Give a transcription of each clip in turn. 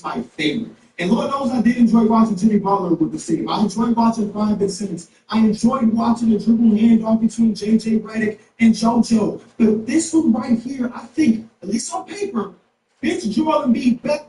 was my favorite. And Lord knows I did enjoy watching Jimmy Butler with the team. I enjoyed watching Brian Ben Simmons. I enjoyed watching the dribble handoff between J.J. Redick and JoJo. But this one right here, I think, at least on paper, fits Joel Embiid better.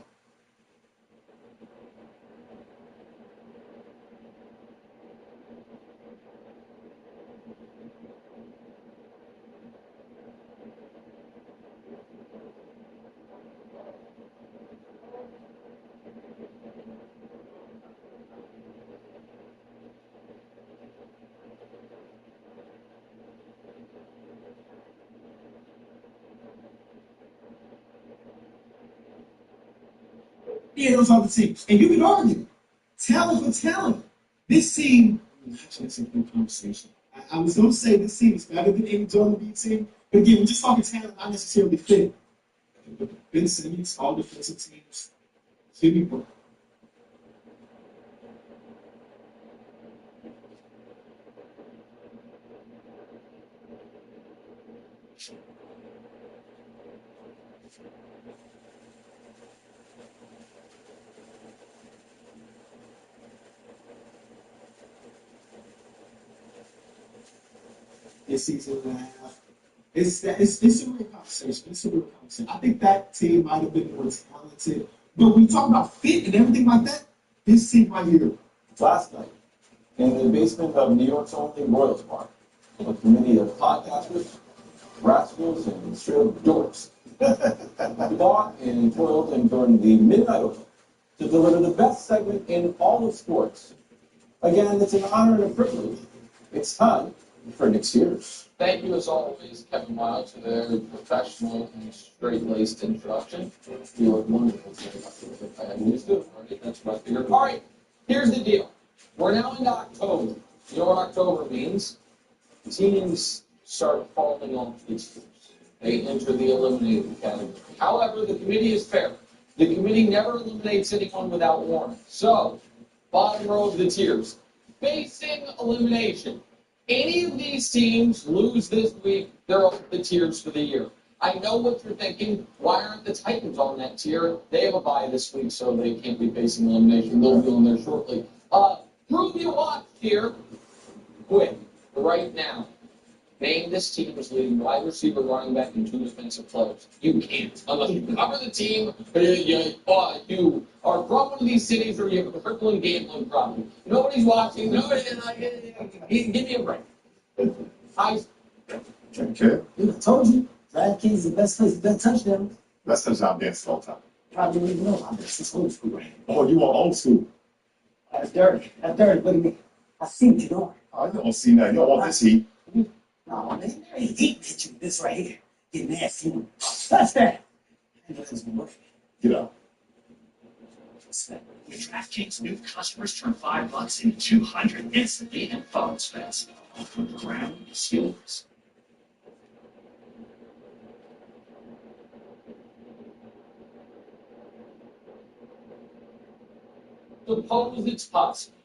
Yeah, those other teams. And you can argue, talent for talent. This team, actually, it's a good conversation. I was going to say this team is better than any Jordan B team, but again, we're just talking talent, not necessarily fit. Ben Simmons, all defensive teams, Jimmy Butler. This season and a half. It's a real conversation. It's a real conversation. I think that team might have been more talented. But when you talk about fit and everything like that, this team right here. Last night, in the basement of New York's only Royals Park, a committee of podcasters, rascals, and straight up dorks fought and toiled and during the midnight oil to deliver the best segment in all of sports. Again, it's an honor and a privilege. It's time for Nick's Years. Thank you, as always, Kevin Wild, for their professional and straight-laced introduction. You look wonderful today. I had news to it. That's what I figured. All right, here's the deal. We're now into October. You know what October means? Teams start falling off the teams. They enter the eliminated category. However, the committee is fair. The committee never eliminates anyone without warning. So, bottom row of the tiers. Facing elimination. Any of these teams lose this week, they're off the tiers for the year. I know what you're thinking. Why aren't the Titans on that tier? They have a bye this week, so they can't be facing elimination. They'll be on there shortly. Prove you watched here. Quick, right now. Name this team as leading wide receiver, running back, and 2 defensive players. You can't. Unless you cover the team, or you are from one of these cities, or you have a crippling gambling problem. Nobody's watching. Nobody, give me a break. Okay. I told you, DraftKings is the best place to bet touchdowns. Best touchdown dance all time. Probably don't even know. I'm just old school. Oh, you want old school? That's dirty. That's dirty. Look at me. I see what you're doing. I don't see nothing. You don't want this heat. No, man, there ain't deep hit you. This right here. Get nasty. Touch that. Get out. With DraftKings, new customers turn $5 into 200 instantly and phones fast. From the ground is yours. Suppose it's possible.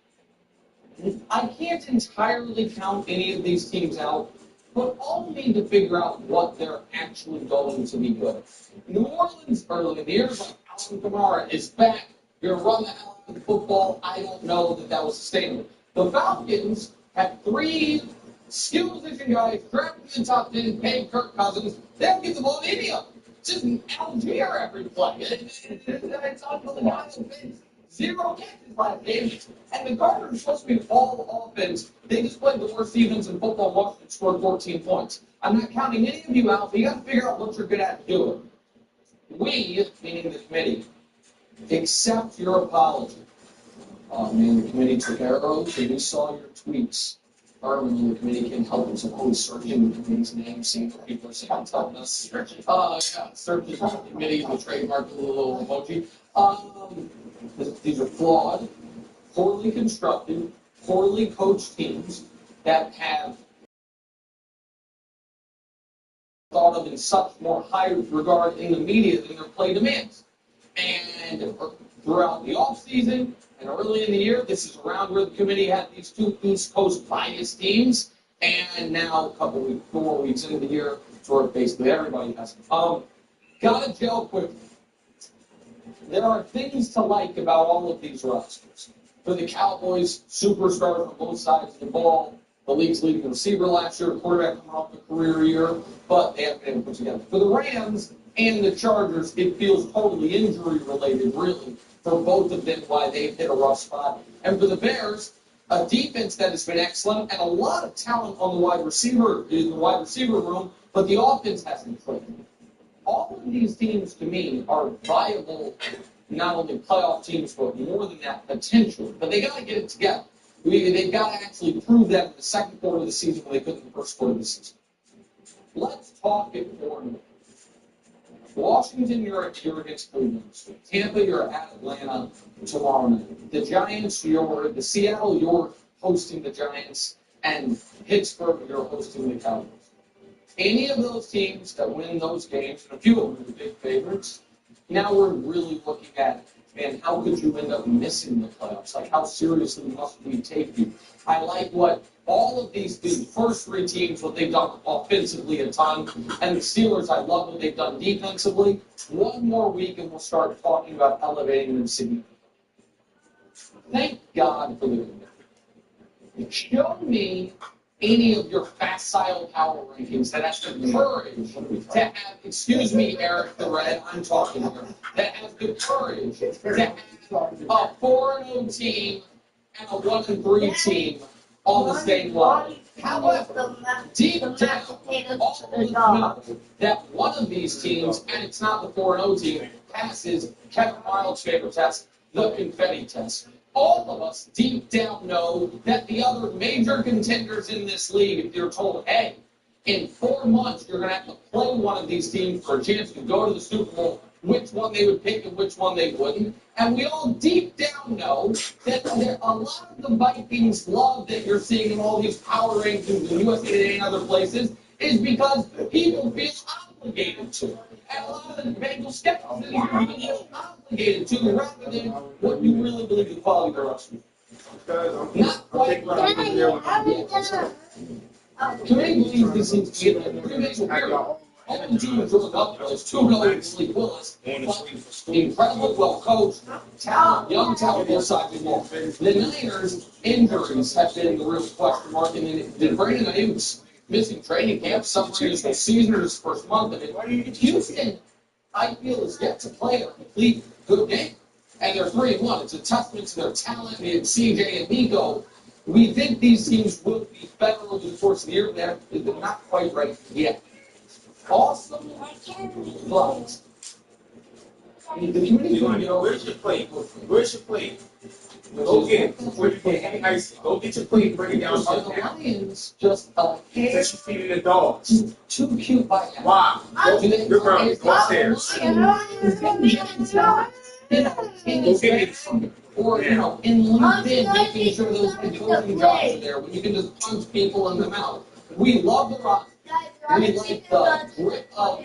I can't entirely count any of these teams out, but all need to figure out what they're actually going to be good. New Orleans early in the year, like Alvin Kamara is back. You're going to run the hell out of the football. I don't know that was sustainable. The Falcons had 3 skill position guys drafted in the top 10, paying Kirk Cousins. They don't give the ball to any of them. It's just an Algier every play. It's unbelievable. 0 catches last game. And the Cardinals are supposed to be all offense. They just played the worst defense in football. Washington scored 14 points. I'm not counting any of you out, but you got to figure out what you're good at doing. We, meaning the committee, accept your apology. Man, the committee took arrows, and we saw your tweets. Armin, the committee can help us always searching the committee's name, seeing what people are saying, telling us. Searching the committee, the trademark, the little emoji. These are flawed, poorly constructed, poorly coached teams that have thought of in such more high regard in the media than their play demands. And throughout the offseason and early in the year, this is around where the committee had these 2 East Coast biased teams. And now, a couple weeks, 4 weeks into the year, sort of basically everybody has. Gotta gel quickly. there are things to like about all of these rosters. For the Cowboys, superstars on both sides of the ball. The league's leading receiver last year, quarterback coming off a career year, but they haven't been able to put together. For the Rams and the Chargers, it feels totally injury related, really, for both of them, why they've hit a rough spot. And for the Bears, a defense that has been excellent and a lot of talent on the wide receiver room, but the offense hasn't clicked. All of these teams, to me, are viable, not only playoff teams, but more than that, potential. But they got to get it together. They've got to actually prove that in the second quarter of the season when they couldn't in the first quarter of the season. Let's talk it for a minute. Washington, you're against Cleveland this week. Tampa, you're at Atlanta tomorrow night. The Giants, the Seattle, you're hosting the Giants, and Pittsburgh, you're hosting the Cowboys. Any of those teams that win those games, and a few of them are the big favorites, now we're really looking at, man, how could you end up missing the playoffs? Like, how seriously must we take you? I like what all of these first three teams, what they've done offensively a ton, and the Steelers, I love what they've done defensively. One more week, and we'll start talking about elevating them significantly. Thank God for the good. Show me any of your facile power rankings that has the courage to have, excuse me, Eric the Red, I'm talking here, that has the courage to have a 4-0 team and a 1-3 team on the same line. However, deep down, all of us know that one of these teams, and it's not the 4-0 team, passes Kevin Wilde's favorite test, the confetti test. All of us deep down know that the other major contenders in this league, if you're told, hey, in 4 months you're going to have to play one of these teams for a chance to go to the Super Bowl, which one they would pick and which one they wouldn't. And we all deep down know that a lot of the Vikings love that you're seeing in all these power rankings in USA Today and other places is because people feel obligated to. And a lot of the Bengals skepticism is obligated to rather than what you really believe the quality of the roster. Not quite right. Committee believes this seems to be a pretty amazing period. All the teams are up there. There's 2 million Malik Willis, incredibly well coached, talent, young talent both sides of the ball. The Niners' injuries have been the real question mark, and did Brandon Ayuk's missing training camp, some his whole season or his first month. And Houston, I feel, is yet to play a complete good game. And they're 3-1. It's a testament to their talent and CJ and Nico. We think these teams will be better over the course of the year, but they're not quite right yet. Awesome, but the community going to get over. Where's your plate? Where's your plate? Go get it. Go get your plate. Bring it down. Are the Lions just a hair That's you feeding the dogs. too cute by half? Wow. You're grounded. Go upstairs. Or, in LinkedIn, making sure those coaching jobs are there when you can just punch people in the mouth. We love the rock. We like the grip of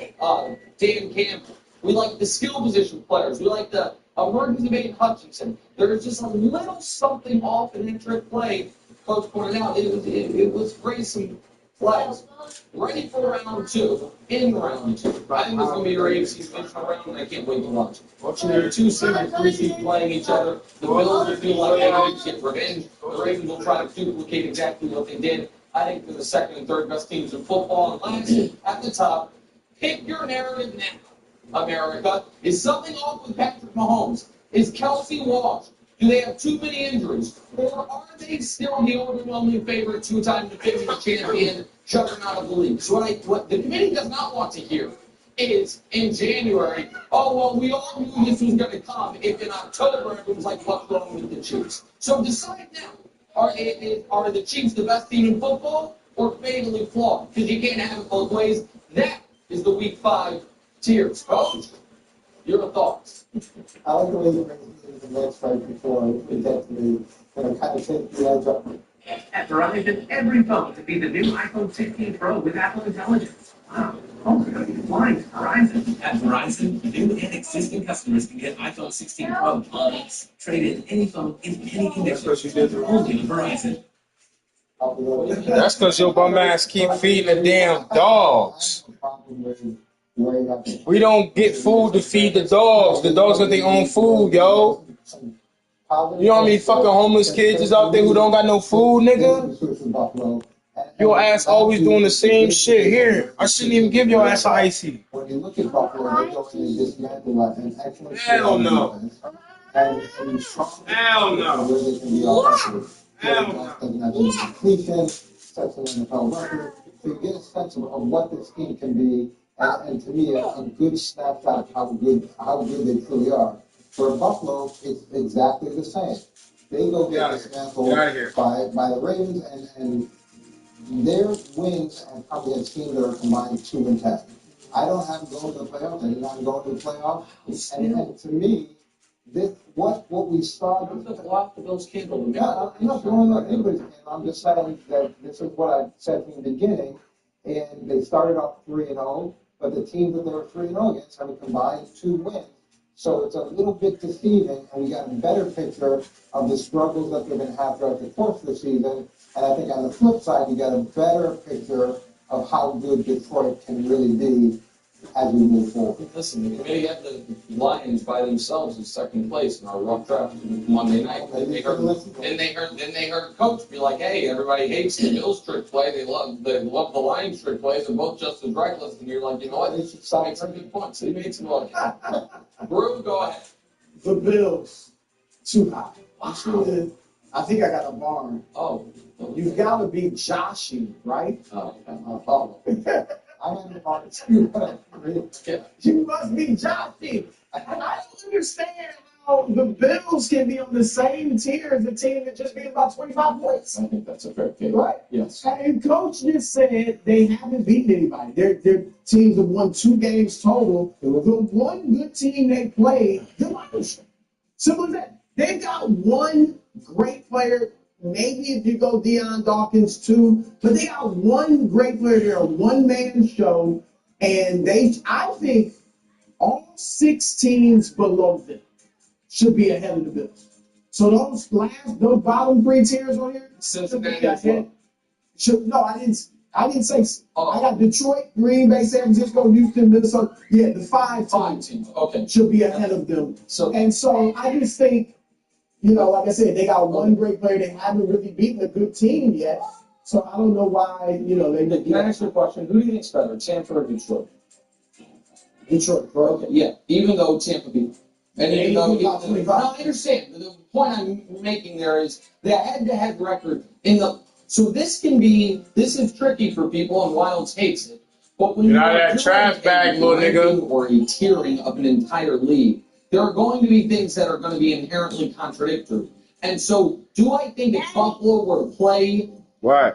Dan Campbell. We like the skill position players. We like the emergence of Aiden Hutchinson. There's just a little something off in that trick play. Coach pointed out it was raising flags. Ready for round 2. In round 2. I think this is going to be your AFC divisional round, and I can't wait to watch it. Watching your 2 seed and 3 seed playing each other. The Bills will feel like they need to get revenge. The Ravens will try to duplicate exactly what they did. I think they're the second and third best teams in football. And last, at the top, pick your narrative now, America. Is something off with Patrick Mahomes? Is Kelsey washed? Do they have too many injuries? Or are they still the overwhelming favorite 2-time defending champion, juggernaut of the league? So what the committee does not want to hear is in January, oh, well, we all knew this was going to come. If in October, everyone's like, what's wrong with the Chiefs? So decide now. Are the Chiefs the best team in football or fatally flawed? Because you can't have it both ways. That is the Week 5 tiers. Coach, your thoughts? I like the way you bring the next right before we get to the kind of take the edge up. At Verizon, every phone to be the new iPhone 16 Pro with Apple Intelligence. Wow. Phones are going to be flying at Verizon. At Verizon, new and existing customers can get iPhone 16 Pro Plus. Trade in any phone in any condition. Only on Verizon. That's because your bum ass keep feeding the damn dogs. We don't get food to feed the dogs. The dogs got their own food, yo. You know how many fucking homeless kids is out there who don't got no food, nigga? Your ass always doing the same shit. Here, I shouldn't even give your ass an icy. When you look at Buffalo, they're going to dismantle an excellent Hell no. And Hell no. where they can be offensive. Hell no. Doesn't have any completion, sets an NFL record. So you get a sense of what this team can be, and to me, a good snapshot of how good they truly are. For Buffalo, it's exactly the same. They go get dismantled by the Ravens, and their wins have probably had teams that are combined 2-10. I don't have them going to the playoffs. I did not go to the playoffs. And to me, what we saw. I'm not going on anybody's game. I'm just saying that this is what I said from the beginning. And they started off 3-0, but the teams that they were 3-0 against have a combined 2 wins. So it's a little bit deceiving, and we got a better picture of the struggles that they're going to have throughout the course of the season. And I think on the flip side, you got a better picture of how good Detroit can really be as we move forward. Listen, the committee had the Lions by themselves in second place in our rough draft Monday night. Then they heard the coach be like, "Hey, everybody hates the Bills trick play. They love the Lions trick plays. They're both just as reckless." And you're like, you know what? They should make some good points. They made some money. Brew, go ahead. The Bills, too high. Wow. I think I got a barn. Oh. You've got to be Joshy, right? Oh. I'm in the barn too. You must be Joshy. I don't understand how the Bills can be on the same tier as a team that just beat about 25 points. I think that's a fair case. Right? Yes. And Coach just said they haven't beaten anybody. Their teams have won 2 games total. The one good team they played, the Lions. Simple as that. They've got one great player. Maybe if you go Deion Dawkins too, but they got one great player. They're a one-man show, and I think all 6 teams below them should be ahead of the Bills. So those bottom 3 tiers on here, Cincinnati as well. No, I didn't say. I got Detroit, Green Bay, San Francisco, Houston, Minnesota. Yeah, the 5 teams. Okay. Should be ahead of them. So I just think, like I said, they got one great player. They haven't really beaten a good team yet. So I don't know why, they. Can I ask you a question? Who do you think's better, Tampa or Detroit? Detroit, right? Okay, yeah. Even though Tampa beat. And even though. No, I understand. The point I'm making there is the head-to-head record in the. So this is tricky for people, and Wilds hates it. But when Get you're out of that trash bag, little nigga. Or a tiering of an entire league, there are going to be things that are going to be inherently contradictory. And so, do I think if Buffalo were to play What?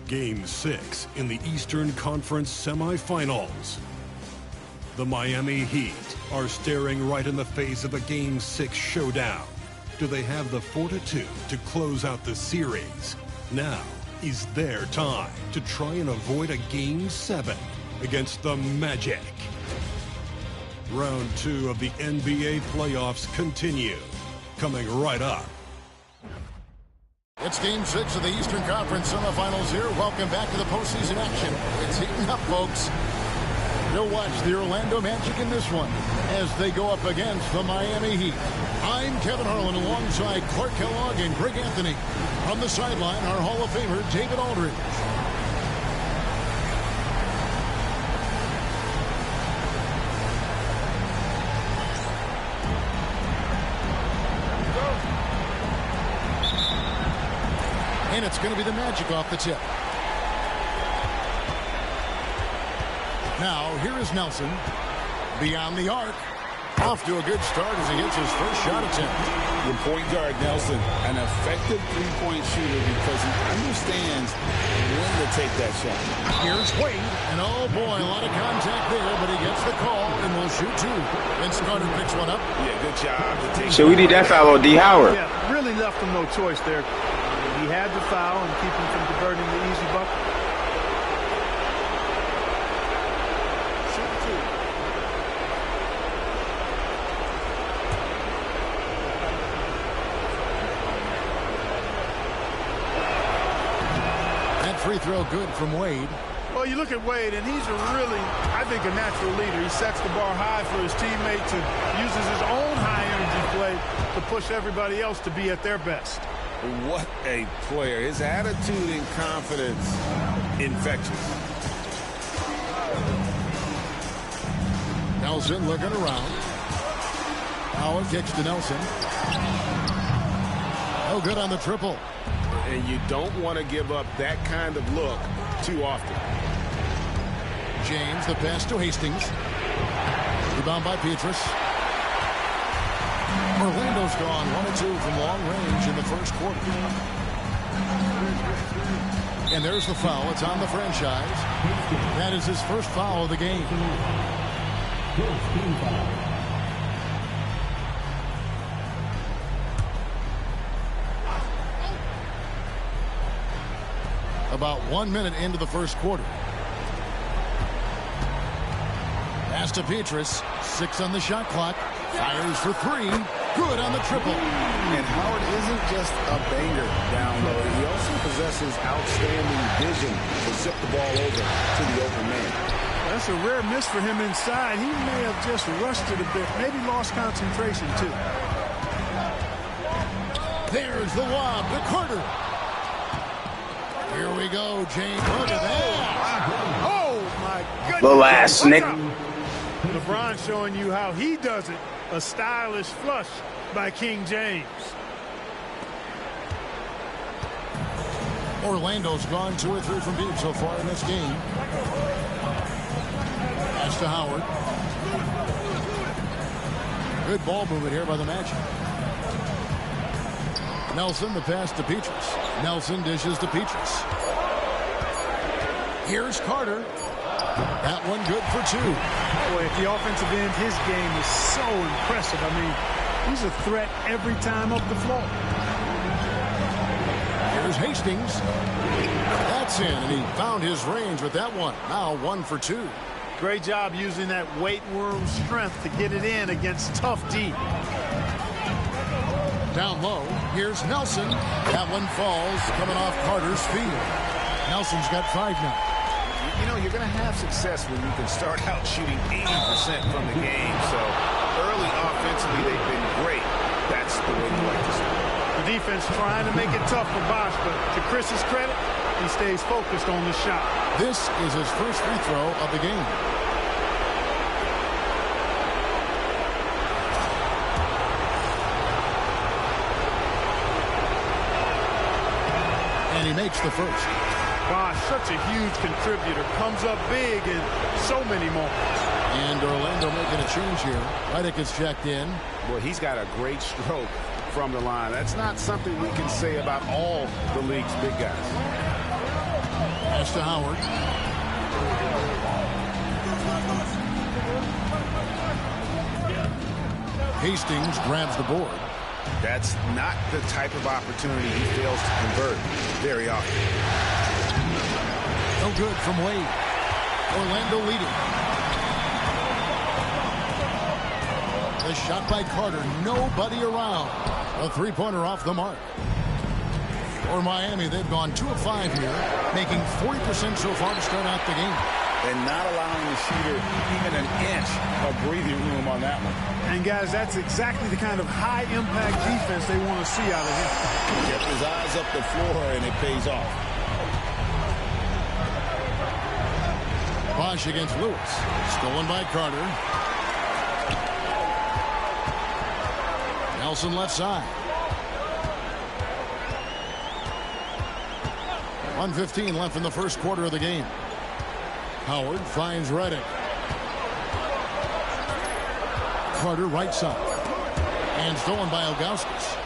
Game 6 in the Eastern Conference semifinals. The Miami Heat are staring right in the face of a Game 6 showdown. Do they have the fortitude to close out the series? Now is their time to try and avoid a Game 7 against the Magic. Round 2 of the NBA playoffs continue. Coming right up. It's Game 6 of the Eastern Conference semifinals here. Welcome back to the postseason action. It's heating up, folks. You'll watch the Orlando Magic in this one as they go up against the Miami Heat. I'm Kevin Harlan alongside Clark Kellogg and Greg Anthony. From the sideline, our Hall of Famer, David Aldridge. It's going to be the Magic off the tip. Now, here is Nelson. Beyond the arc. Off to a good start as he hits his first shot attempt. The point guard, Nelson, an effective three-point shooter because he understands when to take that shot. Here's Wade, and oh boy, a lot of contact there, but he gets the call and will shoot two. Vince Carter picks one up. Yeah, good job to take. So we need that foul on D. Howard. Yeah, really left him no choice there. He had the foul and keep him from converting the easy bucket. Free throw good from Wade. Well, you look at Wade, and he's really, I think, a natural leader. He sets the bar high for his teammates and uses his own high-energy play to push everybody else to be at their best. What a player. His attitude and confidence, infectious. Nelson looking around. Howard kicks to Nelson. No good on the triple. And you don't want to give up that kind of look too often. James, the pass to Hastings. Rebound by Petrus. Orlando's gone 1-2 from long range in the first quarter. And there's the foul. It's on the franchise. That is his first foul of the game. About 1 minute into the first quarter. Pass to Petrus. 6 on the shot clock. Fires for 3. Good on the triple. And Howard isn't just a banger down low. He also possesses outstanding vision to zip the ball over to the open man. That's a rare miss for him inside. He may have just rushed it a bit. Maybe lost concentration, too. There's the lob to Carter. Here we go, James. Look at that. Oh, my goodness. Little ass Nick. LeBron showing you how he does it. A stylish flush by King James. Orlando's gone 2 or 3 from deep so far in this game. Pass to Howard. Good ball movement here by the Magic. Nelson, the pass to Petrus. Nelson dishes to Petrus. Here's Carter. That one good for 2. Boy, at the offensive end, his game is so impressive. I mean, he's a threat every time up the floor. Here's Hastings. That's in, and he found his range with that one. Now 1 for 2. Great job using that weight worm strength to get it in against tough D. Down low, here's Nelson. That one falls, coming off Carter's feet. Nelson's got 5 now. You know, you're going to have success when you can start out shooting 80% from the game. So early offensively, they've been great. That's the way you like to see it. The defense trying to make it tough for Bosch, but to Chris's credit, he stays focused on the shot. This is his first free throw of the game. And he makes the first. Bosch, such a huge contributor, comes up big in so many moments. And Orlando making a change here. Redick is checked in. Well, he's got a great stroke from the line. That's not something we can say about all the league's big guys. Pass to Howard. Hastings grabs the board. That's not the type of opportunity he fails to convert very often. No good from Wade. Orlando leading. The shot by Carter. Nobody around. A three-pointer off the mark. For Miami, they've gone 2 of 5 here, making 40% so far to start out the game. And not allowing the shooter even an inch of breathing room on that one. And guys, that's exactly the kind of high-impact defense they want to see out of him. Kept his eyes up the floor, and it pays off. Bosch against Lewis. Stolen by Carter. Nelson left side. 1:15 left in the first quarter of the game. Howard finds Redick. Carter right side. And stolen by Ilgauskas.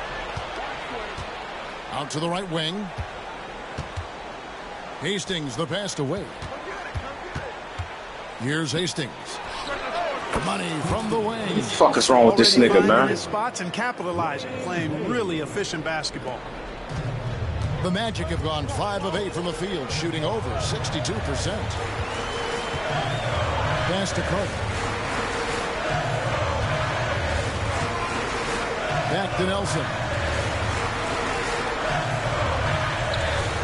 Out to the right wing. Hastings the pass to Wade. Here's Hastings. Money from the wing. What the fuck is wrong with this nigga, man? His spots and capitalizing, playing really efficient basketball. The Magic have gone 5 of 8 from the field, shooting over 62%. Pass to Carter. Back to Nelson.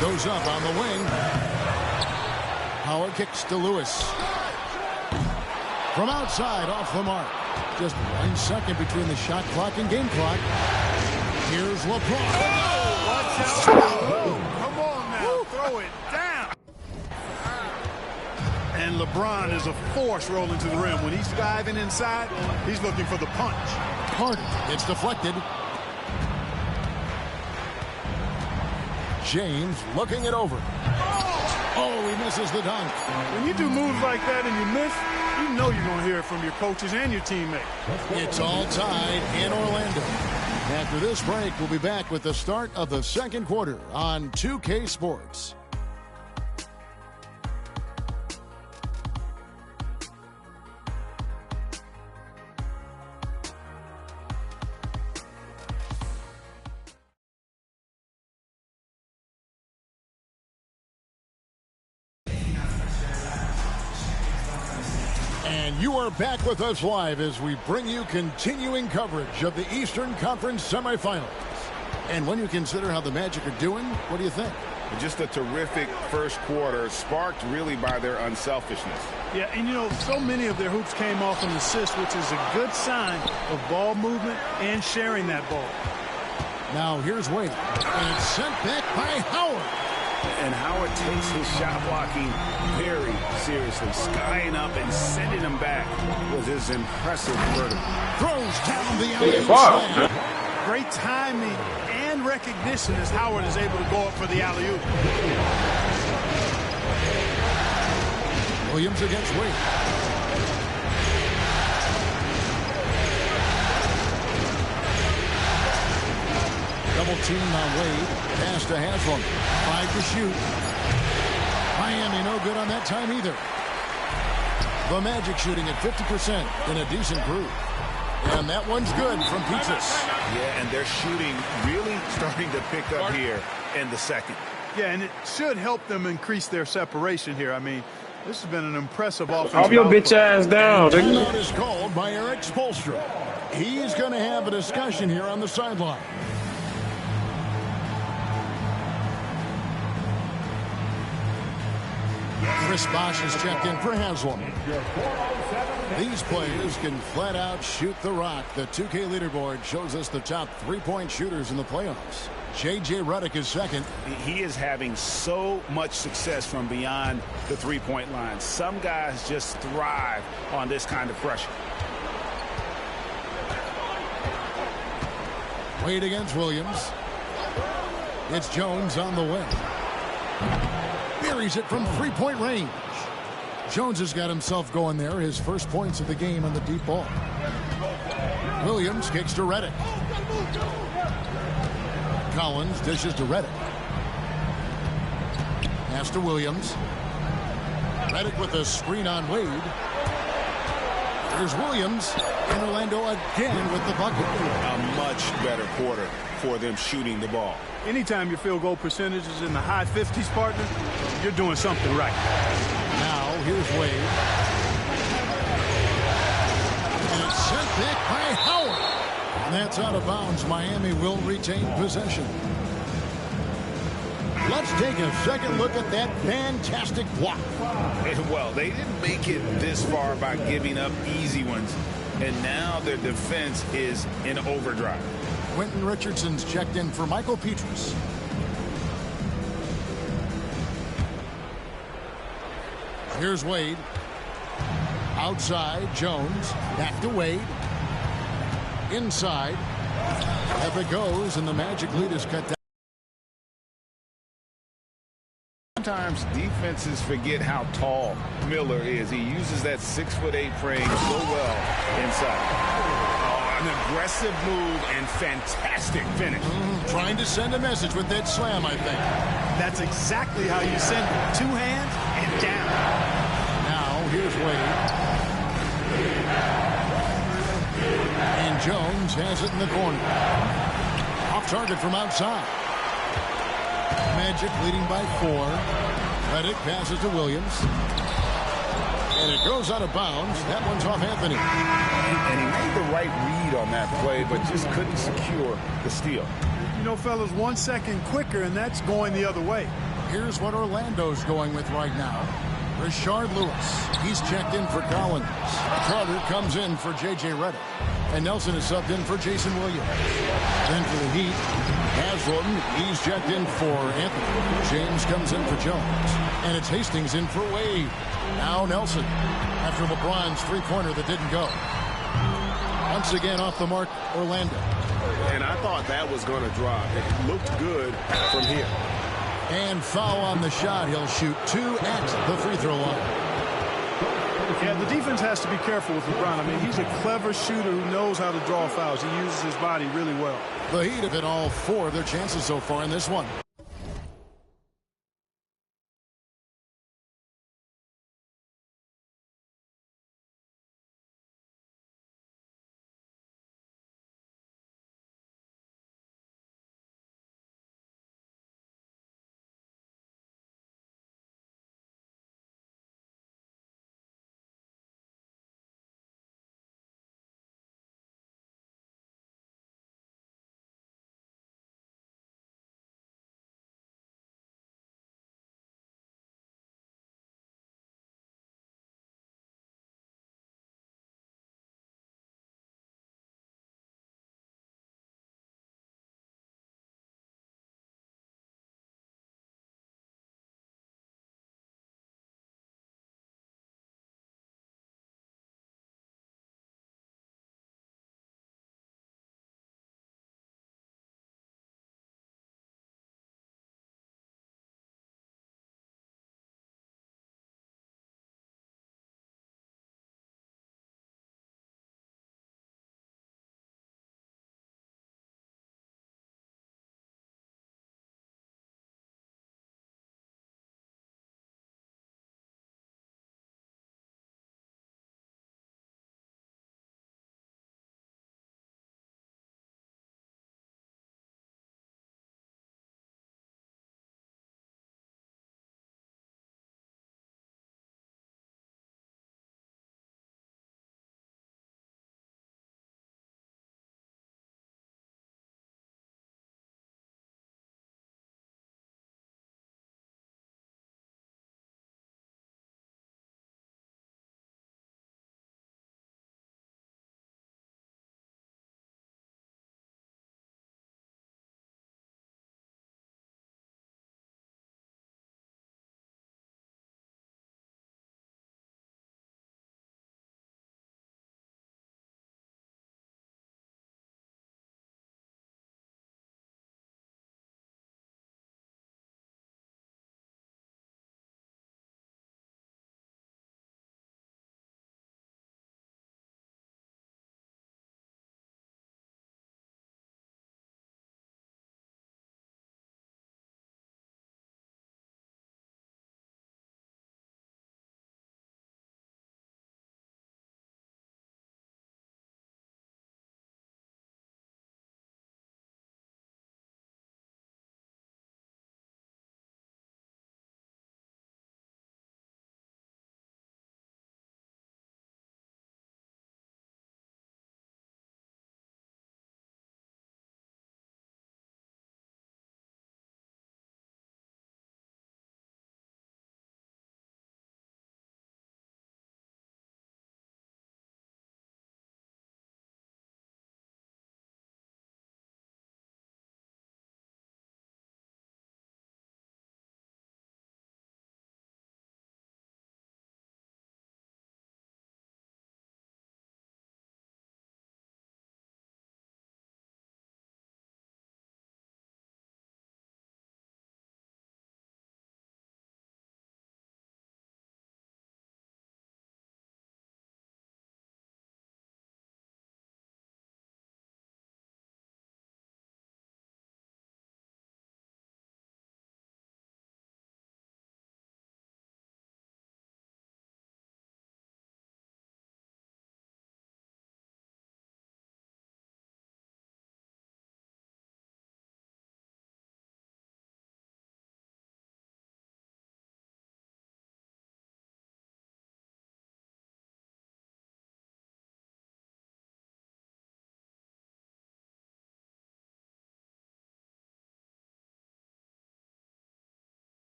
Goes up on the wing. Howard kicks to Lewis. From outside, off the mark. Just 1 second between the shot clock and game clock. Here's LeBron. Watch out. Come on now. Throw it down. And LeBron is a force rolling to the rim. When he's diving inside, he's looking for the punch. Harden, it's deflected. James looking it over. Oh, he misses the dunk. When you do moves like that and you miss, you know you're going to hear it from your coaches and your teammates. It's all tied in Orlando. After this break, we'll be back with the start of the second quarter on 2K Sports. And you are back with us live as we bring you continuing coverage of the Eastern Conference semifinals. And when you consider how the Magic are doing, what do you think? Just a terrific first quarter, sparked really by their unselfishness. Yeah, and you know, so many of their hoops came off an assist, which is a good sign of ball movement and sharing that ball. Now here's Wade. And it's sent back by Howard. And Howard takes his shot blocking very seriously. Skying up and sending him back was his impressive verdict. Throws down the alley-oop. Great timing and recognition as Howard is able to go up for the alley-oop. Williams against Wade. Double team on Wade. Pass to Haslam. 5 to shoot. Miami no good on that time either. The Magic shooting at 50% in a decent groove. And that one's good from Petras. Yeah, and they're shooting really starting to pick up here in the second. Yeah, and it should help them increase their separation here. I mean, this has been an impressive offense. Calm your bitch ass down. Timeout is called by Eric Spoelstra. He's going to have a discussion here on the sideline. Chris Bosh is checked in for Haslam. These players can flat out shoot the rock. The 2K leaderboard shows us the top three-point shooters in the playoffs. J.J. Redick is second. He is having so much success from beyond the three-point line. Some guys just thrive on this kind of pressure. Wade against Williams. It's Jones on the wing. Buries it from three-point range. Jones has got himself going there. His first points of the game on the deep ball. Williams kicks to Redick. Collins dishes to Redick. Pass to Williams. Redick with a screen on Wade. There's Williams. And Orlando again with the bucket. A much better quarter for them shooting the ball. Anytime your field goal percentage is in the high 50s, partner, you're doing something right. Now, here's Wade. And it's sent back by Howard. And that's out of bounds. Miami will retain possession. Let's take a second look at that fantastic block. Well, they didn't make it this far by giving up easy ones. And now their defense is in overdrive. Quentin Richardson's checked in for Michael Petras. Here's Wade. Outside, Jones. Back to Wade. Inside. Up it goes, and the Magic lead is cut down. sometimes defenses forget how tall Miller is. He uses that 6'8" frame so well inside. An aggressive move and fantastic finish. Trying to send a message with that slam, I think. That's exactly how you send it. 2 hands and down. Now, here's Wade. And Jones has it in the corner. Off target from outside. Magic leading by 4. Reddick passes to Williams. And it goes out of bounds. That one's off Anthony. And he made the right read on that play, but just couldn't secure the steal. You know, fellas, 1 second quicker, and that's going the other way. Here's what Orlando's going with right now. Rashard Lewis. He's checked in for Collins. Carter comes in for J.J. Reddick. And Nelson is subbed in for Jason Williams. Then for the Heat, Haslam, he's checked in for Anthony. James comes in for Jones. And it's Hastings in for Wade. Now Nelson, after LeBron's three-pointer that didn't go. Once again off the mark, Orlando. And I thought that was going to drop. It looked good from here. And foul on the shot. He'll shoot 2 at the free throw line. Yeah, the defense has to be careful with LeBron. I mean, he's a clever shooter who knows how to draw fouls. He uses his body really well. The Heat have hit all 4 of their chances so far in this one.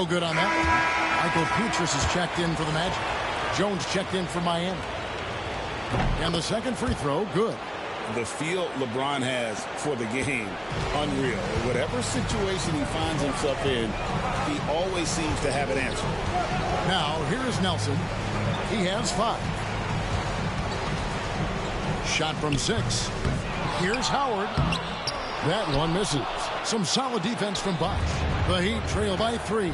No good on that. Michael Petras is checked in for the Magic. Jones checked in for Miami. And the second free throw, good. The feel LeBron has for the game, unreal. Whatever situation he finds himself in, he always seems to have an answer. Now, here's Nelson. He has 5. Shot from 6. Here's Howard. That one misses. Some solid defense from Bosch. The Heat trail by 3.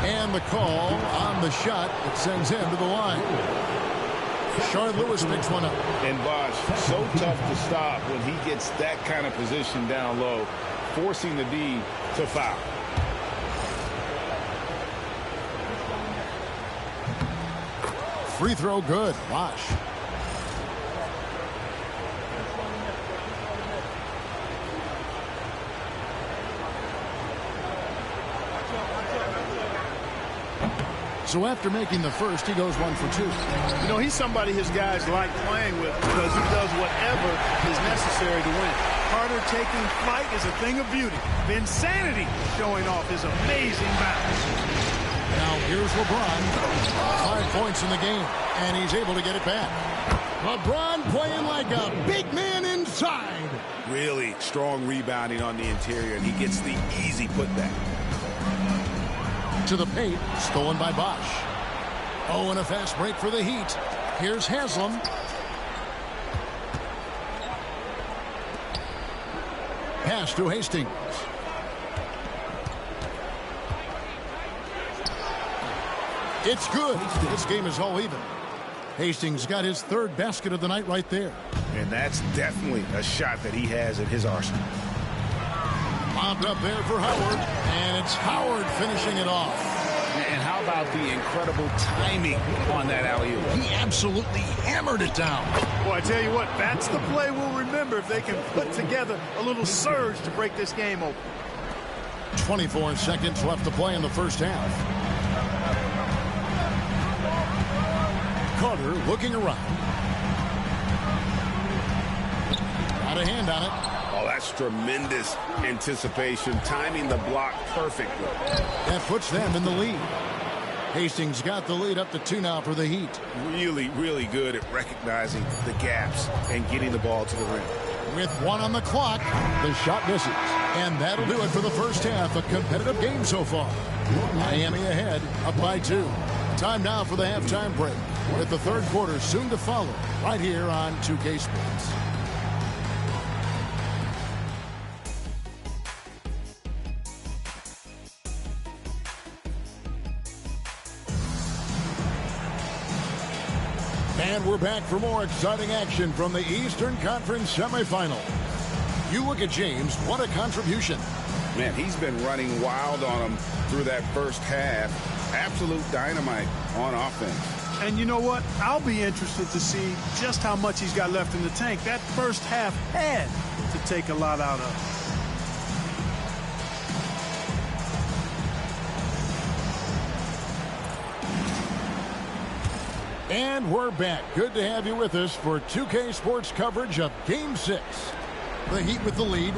And the call on the shot that sends him to the line. Shard Lewis picks one up. And Bosch, so tough to stop when he gets that kind of position down low, forcing the D to foul. Free throw good. Bosch. So after making the first, he goes 1 for 2. You know, he's somebody his guys like playing with because he does whatever is necessary to win. Carter taking flight is a thing of beauty. Insanity showing off his amazing balance. Now here's LeBron. 5 points in the game, and he's able to get it back. LeBron playing like a big man inside. Really strong rebounding on the interior, and he gets the easy putback. To the paint, stolen by Bosch. Oh, and a fast break for the Heat. Here's Haslam. Pass to Hastings. It's good. This game is all even. Hastings got his 3rd basket of the night right there. And that's definitely a shot that he has in his arsenal. Lobbed up there for Howard, and it's Howard finishing it off. And how about the incredible timing on that alley-oop? He absolutely hammered it down. Boy, I tell you what, that's the play we'll remember if they can put together a little surge to break this game open. 24 seconds left to play in the first half. Carter looking around. Got a hand on it. Oh, that's tremendous anticipation, timing the block perfectly. That puts them in the lead. Hastings got the lead up to 2 now for the Heat. Really, really good at recognizing the gaps and getting the ball to the rim. With 1 on the clock, the shot misses. And that'll do it for the first half. A competitive game so far. Miami ahead, up by 2. Time now for the halftime break, with the 3rd quarter soon to follow, right here on 2K Sports. And we're back for more exciting action from the Eastern Conference semifinal. You look at James, what a contribution. Man, he's been running wild on him through that first half. Absolute dynamite on offense. And you know what? I'll be interested to see just how much he's got left in the tank. That first half had to take a lot out of. And we're back. Good to have you with us for 2K Sports coverage of Game 6. The Heat with the lead.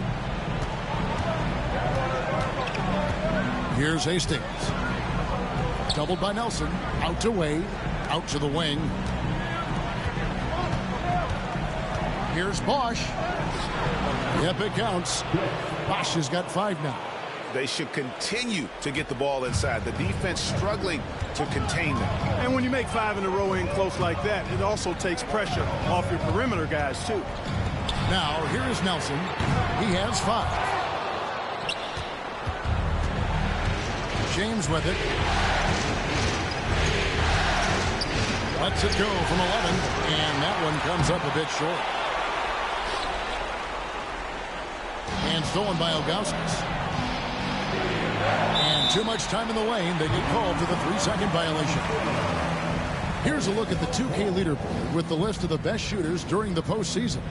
Here's Hastings. Doubled by Nelson. Out to Wade. Out to the wing. Here's Bosch. Yep, it counts. Bosch has got 5 now. They should continue to get the ball inside. The defense struggling to contain them. And when you make 5 in a row in close like that, it also takes pressure off your perimeter guys, too. Now, here is Nelson. He has 5. James with it. Lets it go from 11, and that one comes up a bit short. And stolen by Ilgauskas. And too much time in the lane. They get called for the 3-second violation. Here's a look at the 2K leaderboard with the list of the best shooters during the postseason.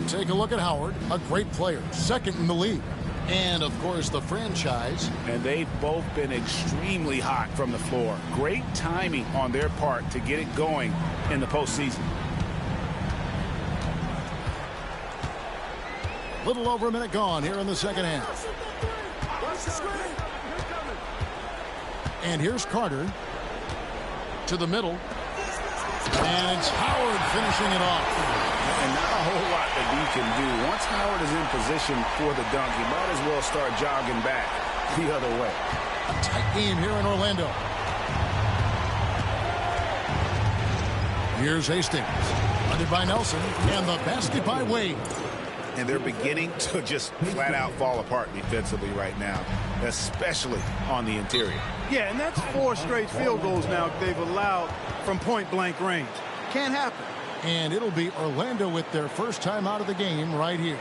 Take a look at Howard, a great player, 2nd in the league. And, of course, the franchise. And they've both been extremely hot from the floor. Great timing on their part to get it going in the postseason. Little over a minute gone here in the second half. And here's Carter to the middle. And it's Howard finishing it off. And not a whole lot that D can do. Once Howard is in position for the dunk, he might as well start jogging back the other way. A tight game here in Orlando. Here's Hastings. Funded by Nelson. And the basket by Wade. And they're beginning to just flat out fall apart defensively right now, especially on the interior. Yeah, and that's 4 straight field goals now they've allowed from point-blank range. Can't happen. And it'll be Orlando with their first time out of the game right here.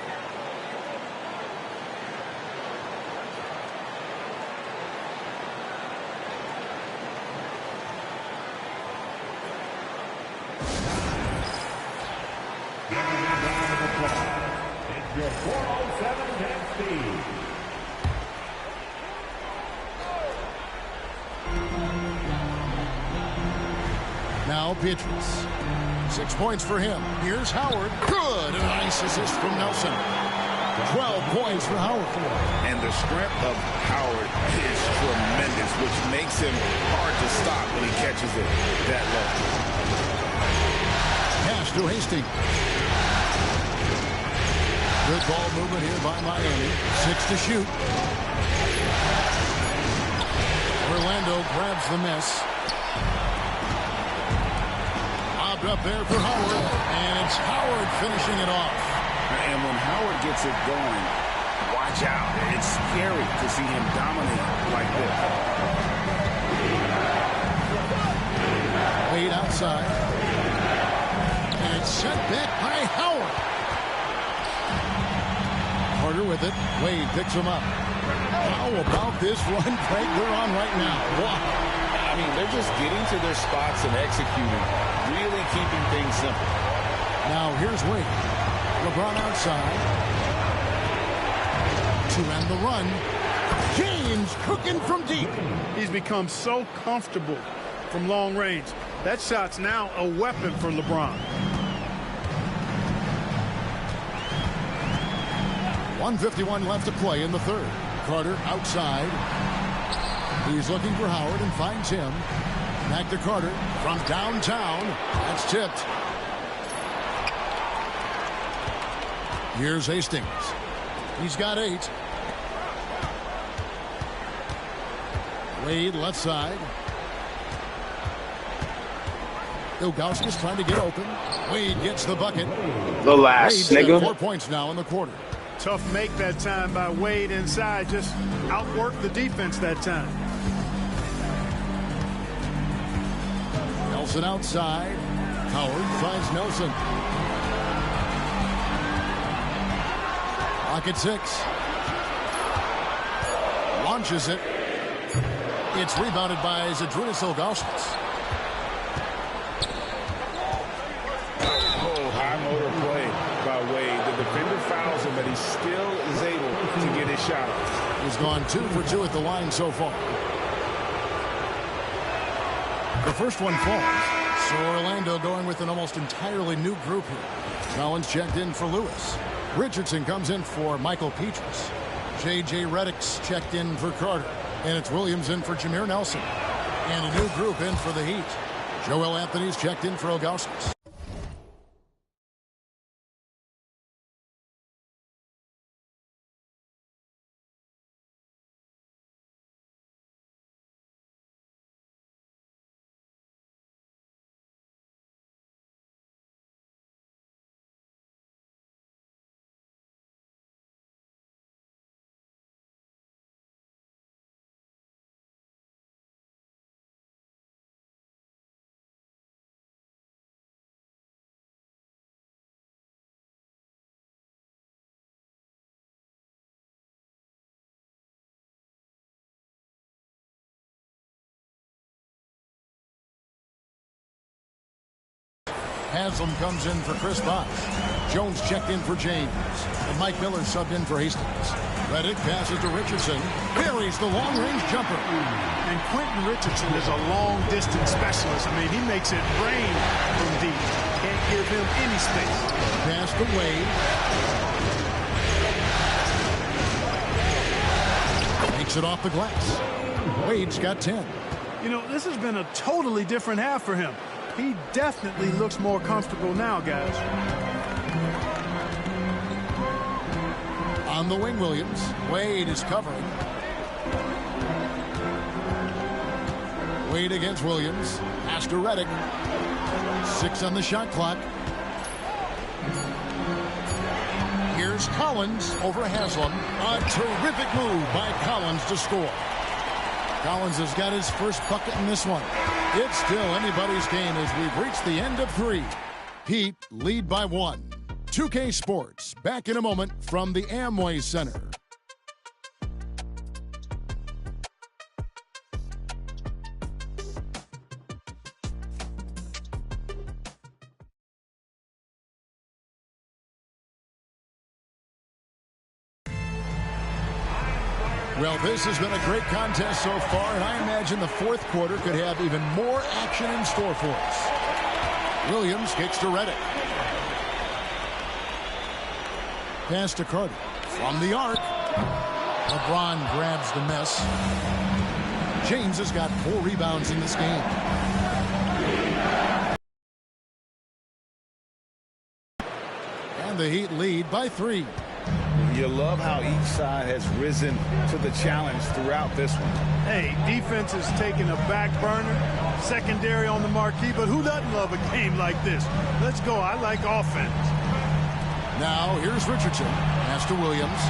Your 407 Speed. Now Beatrice. 6 points for him. Here's Howard. Good. A nice assist from Nelson. 12 points for Howard. And the strength of Howard is tremendous, which makes him hard to stop when he catches it that low. Pass to Hastings. Good ball movement here by Miami. 6 to shoot. Orlando grabs the miss. Lobbed up there for Howard. And it's Howard finishing it off. And when Howard gets it going, watch out. It's scary to see him dominate like this. Wade outside. And it's sent back by Howard. Carter with it. Wade picks him up. How about this run break they're on right now? Wow. I mean, they're just getting to their spots and executing, really keeping things simple. Now here's Wade. LeBron outside. To end the run. James cooking from deep. He's become so comfortable from long range. That shot's now a weapon for LeBron. 1:51 left to play in the third. Carter outside. He's looking for Howard and finds him. Back to Carter from downtown. That's tipped. Here's Hastings. He's got 8. Wade left side. Ilgauskas trying to get open. Wade gets the bucket. The last Wade's got nigga. 4 points now in the quarter. Tough make that time by Wade inside. Just outworked the defense that time. Nelson outside. Howard finds Nelson. Pocket 6. Launches it. It's rebounded by Zydrunas Ilgauskas. Oh, high motor play by Wade. The defender fouls him, but he still is able to get his shot off. He's gone 2 for 2 at the line so far. The first one falls. So Orlando going with an almost entirely new group here. Collins checked in for Lewis. Richardson comes in for Michael Petrus. J.J. Redick's checked in for Carter. And it's Williams in for Jameer Nelson. And a new group in for the Heat. Joel Anthony's checked in for Ilgauskas. Haslam comes in for Chris Bosh. Jones checked in for James. And Mike Miller subbed in for Hastings. Redick passes to Richardson. Buries the long-range jumper. And Quentin Richardson is a long-distance specialist. I mean, he makes it rain from deep. Can't give him any space. Pass to Wade. Makes it off the glass. Wade's got 10. You know, this has been a totally different half for him. He definitely looks more comfortable now, guys. On the wing, Williams. Wade is covering. Wade against Williams. Pass to Redick. 6 on the shot clock. Here's Collins over Haslam. A terrific move by Collins to score. Collins has got his first bucket in this one. It's still anybody's game as we've reached the end of 3. Heat lead by 1. 2K Sports, back in a moment from the Amway Center. Well, this has been a great contest so far, and I imagine the fourth quarter could have even more action in store for us. Williams kicks to Redick. Pass to Carter. From the arc. LeBron grabs the miss. James has got 4 rebounds in this game. And the Heat lead by 3. You love how each side has risen to the challenge throughout this one. Hey, defense is taking a back burner, secondary on the marquee, but who doesn't love a game like this? Let's go. I like offense. Now, here's Richardson. Pass to Williams.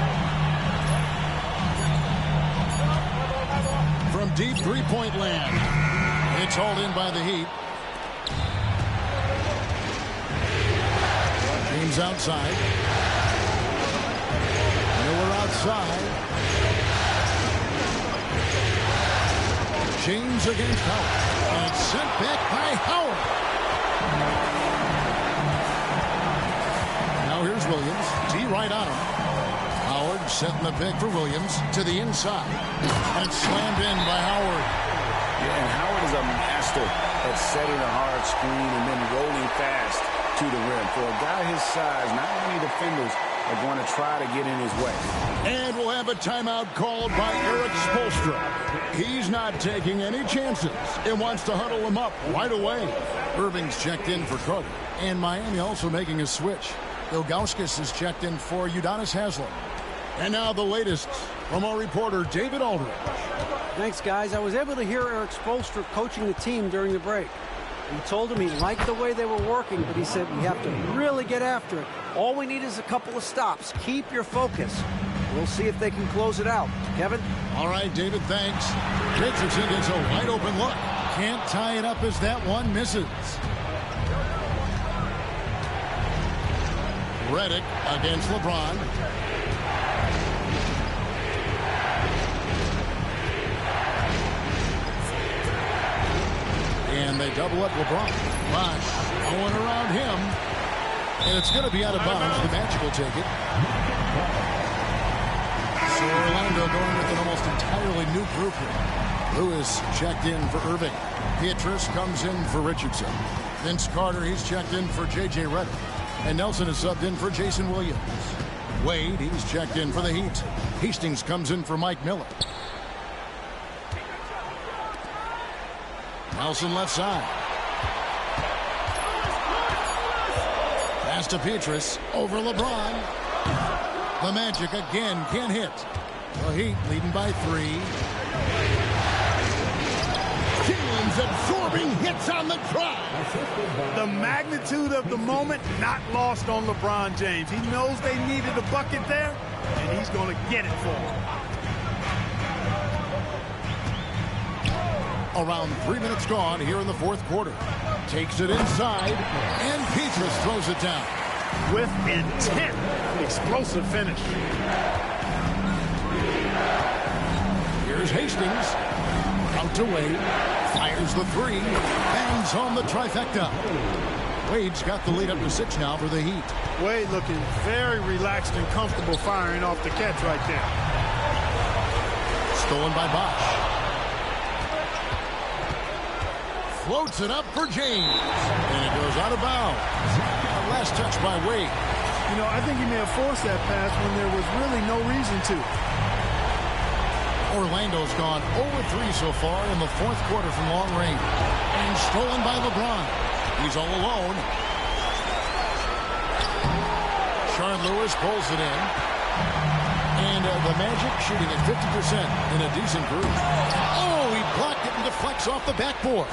From deep three-point land. It's hauled in by the Heat. James outside. Miller outside. James against Howard. And sent back by Howard. Here's Williams. D right on him. Howard setting the pick for Williams to the inside. And slammed in by Howard. Yeah, and Howard is a master at setting a hard screen and then rolling fast to the rim. For a guy his size, not many defenders are going to try to get in his way. And we'll have a timeout called by Eric Spoelstra. He's not taking any chances and wants to huddle him up right away. Irving's checked in for Carter. And Miami also making a switch. Ilgauskas is checked in for Udonis Haslem. And now the latest from our reporter, David Aldridge. Thanks, guys. I was able to hear Eric Spoelstra coaching the team during the break. He told him he liked the way they were working, but he said we have to really get after it. All we need is a couple of stops. Keep your focus. We'll see if they can close it out. Kevin? All right, David, thanks. Richardson gets a wide open look. Can't tie it up as that one misses. Redick against LeBron. And they double up LeBron. Bosh going around him. And it's going to be out of bounds. The Magic will take it. So Orlando going with an almost entirely new group here. Lewis checked in for Irving. Pietrus comes in for Richardson. Vince Carter, he's checked in for J.J. Redick. And Nelson is subbed in for Jason Williams. Wade, he's checked in for the Heat. Hastings comes in for Mike Miller. Nelson left side. Pass to Pietrus over LeBron. The Magic again can't hit. The Heat leading by 3. James absorbing hits on the drive. The magnitude of the moment not lost on LeBron James. He knows they needed a bucket there, and he's going to get it for them. Around 3 minutes gone here in the fourth quarter. Takes it inside, and Pietrus throws it down. With intent. Explosive finish. Here's Hastings. Out to Wade. Fires the 3. Bangs home the trifecta. Wade's got the lead up to 6 now for the Heat. Wade looking very relaxed and comfortable firing off the catch right there. Stolen by Bosh. Floats it up for James. And it goes out of bounds. Last touch by Wade. You know, I think he may have forced that pass when there was really no reason to. Orlando's gone 0-3 so far in the fourth quarter from long range. And stolen by LeBron. He's all alone. Sean Lewis pulls it in. And the Magic shooting at 50% in a decent group. Oh, he blocked it and deflects off the backboard.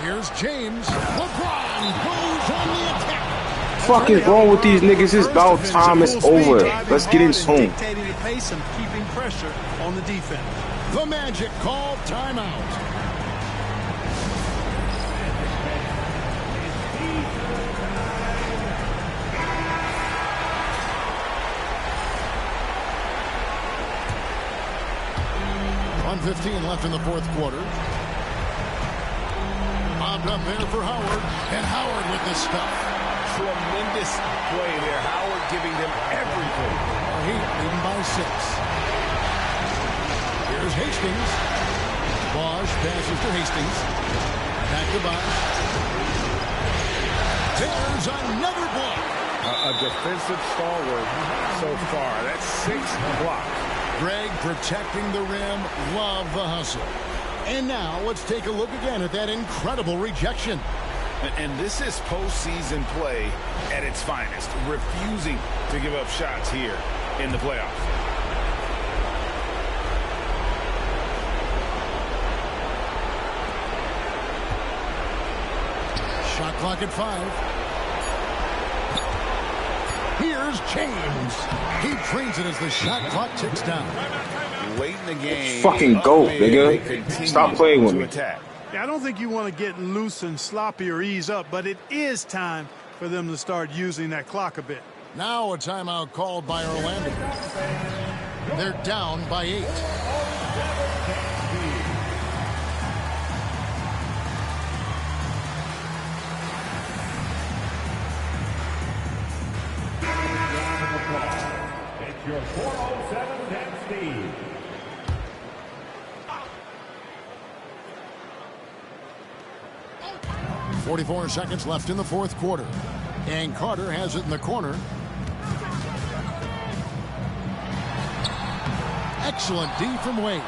Here's James. LeBron goes on the attack. Fuck is wrong with these niggas? It's about time it's over. Let's get in soon. Dictating the pace and keeping pressure on the defense. The Magic called timeout. .1:15 left in the fourth quarter. Bobbed up there for Howard. And Howard with the stuff. Tremendous play there. Howard giving them everything. Heat leading by 6. Here's Hastings. Bosch passes to Hastings. Back to Bosch. There's another block. A defensive stalwart so far. That's 6 blocks. Greg protecting the rim. Love the hustle. And now let's take a look again at that incredible rejection. And this is postseason play at its finest. Refusing to give up shots here in the playoffs. Shot clock at 5. Here's James. He trains it as the shot clock ticks down. Late in the game. Fucking go, nigga. Stop playing with me. Yeah, I don't think you want to get loose and sloppy or ease up, but it is time for them to start using that clock a bit. Now a timeout called by Orlando. They're down by 8. It's your 407 and Steve. .44 seconds left in the fourth quarter. And Carter has it in the corner. Excellent D from Wade.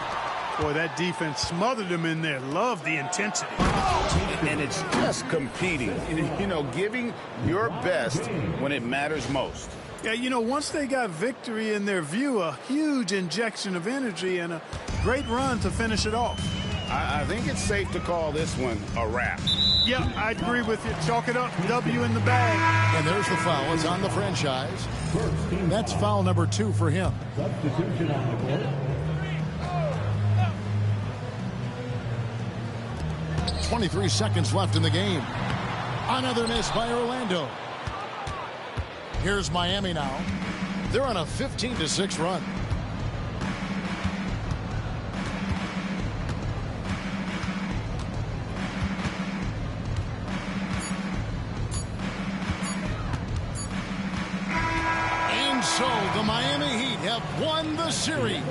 Boy, that defense smothered him in there. Love the intensity. And it's just competing. You know, giving your best when it matters most. Yeah, you know, once they got victory in their view, a huge injection of energy and a great run to finish it off. I think it's safe to call this one a wrap. Yeah, I agree with you. Chalk it up. W in the bag. And there's the foul. It's on the franchise. That's foul number 2 for him. Substitution on the court. 23 seconds left in the game. Another miss by Orlando. Here's Miami now. They're on a 15-6 run. And so the Miami Heat have won the series.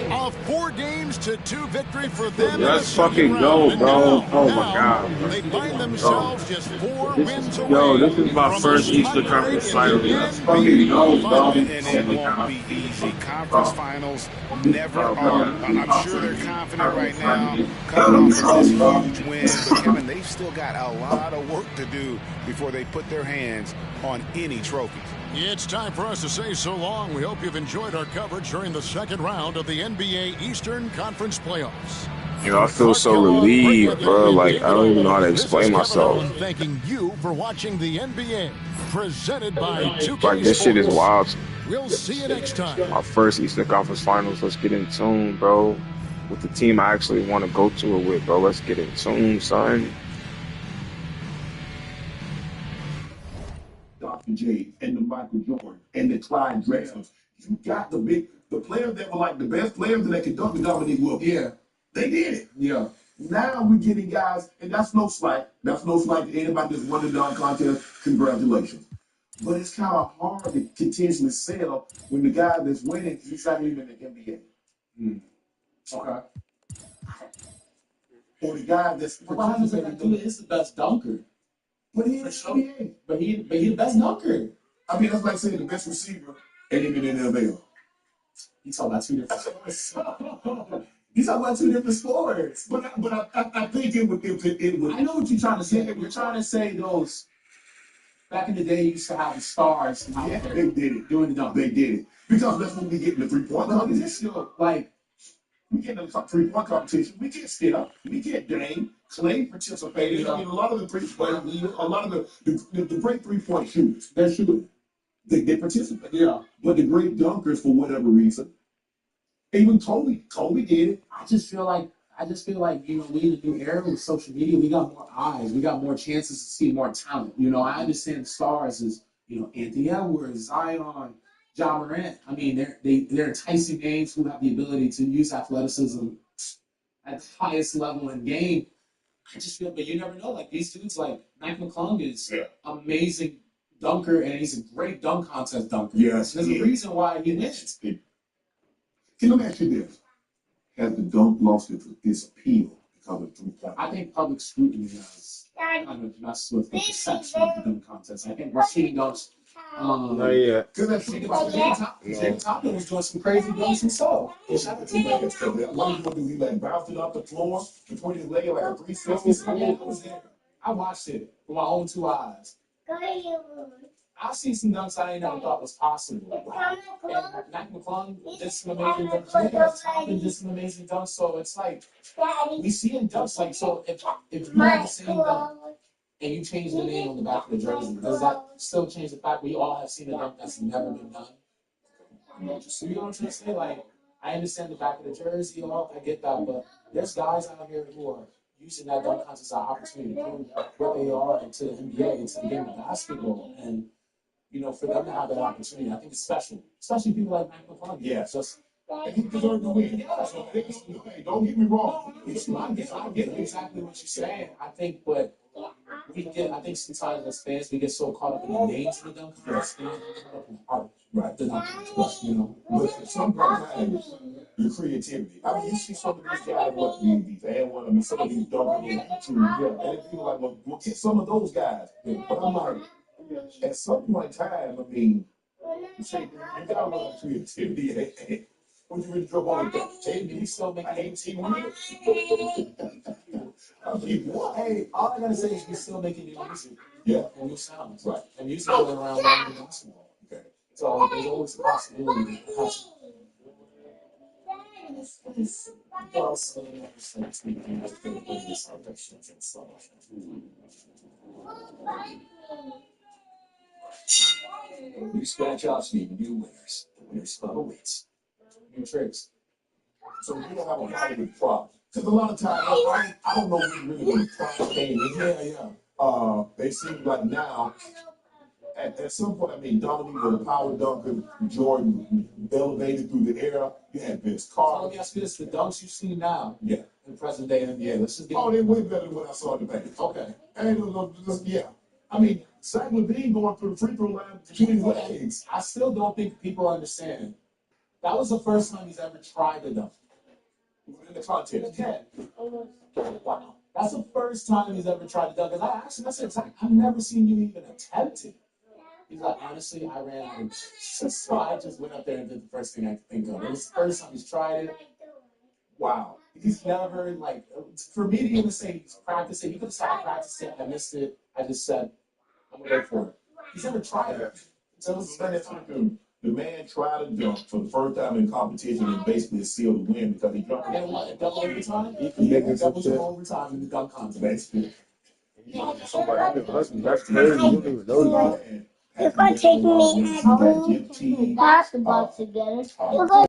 A 4-2 victory for them. Let's fucking go, bro. Oh my God. They find themselves just 4 wins away. Yo, this is my first Eastern Conference Finals. Let's fucking go, bro. And it won't be easy. Conference finals never are. I'm sure they're confident right now, coming off of this huge win. But Kevin, they've still got a lot of work to do before they put their hands on any trophies. It's time for us to say so long. We hope you've enjoyed our coverage during the second round of the NBA Eastern Conference Playoffs. You know, I feel so relieved, bro. Like, I don't even know how to explain myself. Thanking you for watching the NBA, presented by 2K. Like, this shit is wild. We'll see you next time. My first Eastern Conference Finals. Let's get in tune, bro. With the team I actually want to go to it with, bro. Let's get in tune, son. Dr. J and the Michael Jordan and the Clyde Drexlers. You got the players that were like the best players that could dunk the Dominique Wilkins. Yeah. They did it. Yeah. Now we're getting guys, and that's no slight. That's no slight to anybody that's won the dunk contest. Congratulations. But it's kind of hard to continuously sell when the guy that's winning, he's not even in the NBA. Okay. Or the guy that's He's the best dunker. But he is NBA. But he the best dunker. I mean, that's like saying the best receiver ain't even in the NFL. You talking about two different things. These are about two different sports. But I think it would. I know what you're trying to say. You're trying to say those. Back in the day, you used to have the stars. Yeah, they did it. Doing the dunk. They did it. Because that's when we get in the 3-point competition. Like, we get in the 3-point competition. We get Steph. We get Dame. Clay participated. I mean, a lot of the 3-point, a lot of the great 3-point shooters, they're shooting. They participate. Yeah. But the great dunkers, for whatever reason, even Kobe did it. I just feel like, you know, we in a new era with social media, we got more eyes, we got more chances to see more talent. You know, I understand stars is, you know, Anthony Edwards, Zion, Ja Morant. I mean, they're enticing names who have the ability to use athleticism at the highest level in game. I just feel, but you never know. Like these dudes, like Mike McClung is amazing dunker, and he's a great dunk contest dunker. Yes, there's a reason why he wins. Can I ask you this? Has the dunk lost its appeal because of 3-point? I think public scrutiny has kind of messed with the perception of the dunk contest. I think we're seeing dunks. Not yet. Because Jay Thompson was doing some crazy dunks himself. One of them, he like bounced it off the floor between his leg like a 360. I watched it with my own 2 eyes. I see some dunks I ain't never thought was possible. And Mac McClung did some amazing dunks. Thompson did some amazing dunks. So it's like we see in dunks like, so if you have the same dunk and you change the name on the back of the jersey, does that still change the fact we all have seen a dunk that's never been done? So you know what I'm trying to say? Like, I understand the back of the jersey, all I get that, but there's guys out here who are using that dunk contest as an opportunity to prove where they are into the NBA, into the game of basketball, and you know, for them to have that opportunity, I think it's special. Especially people like Mike McClung. Yeah. Just and he deserves to win. Yeah. So, hey, don't get me wrong. I get exactly what you're saying. I think, but I think sometimes as fans we get so caught up in the names of the dunk contest, caught up in the art. Right. The dunk contest, you know. But sometimes the creativity. I mean, you see some of these guys, these and one of them, some of these dunkers, and it feel like, well, get some of those guys. But I'm like, at some point in time, I mean, you got a lot of creativity. When you really drop on the he's still making 18 wins. I mean, what? Hey, all I gotta say is you're still making new music. Yeah. And new sounds. Right. And music going around longer than basketball. Okay. So there's always a possibility of well, so You scratch out Steve, new winners. The winners spell awaits. New tricks. So we don't have a Hollywood problem. Because a lot of times, I don't know really when the problem came in. They seem like now, at some point, I mean, Dominique was a power dunker, Jordan elevated through the era. You had Vince Carter. So let me ask you this: the dunks you see now, yeah, in present day NBA, let's just get. Oh, they way better than what I saw in the past. Okay. And yeah, I mean, Zach LaVine going for the free throw line between his legs. I still don't think people understand. That was the first time he's ever tried to dunk. In the contest. Yeah. Wow. That's the first time he's ever tried to dunk. Because I asked him, I said, Zach, I've never seen you even attempt it. He's like, honestly, I ran out of so I just went up there and did the first thing I could think of. It was the first time he's tried it. Wow. He's never, like, for me to even say he's practicing, he could have said I practiced it, I missed it. I just said, I'm going to go for it. He's never tried it. So it's the man tried to dunk for the first time in competition and basically sealed the win because he jumped. And what, double overtime? Yeah, double overtime in the dunk contest. That's crazy. You don't even know that. You're going to take me and basketball together.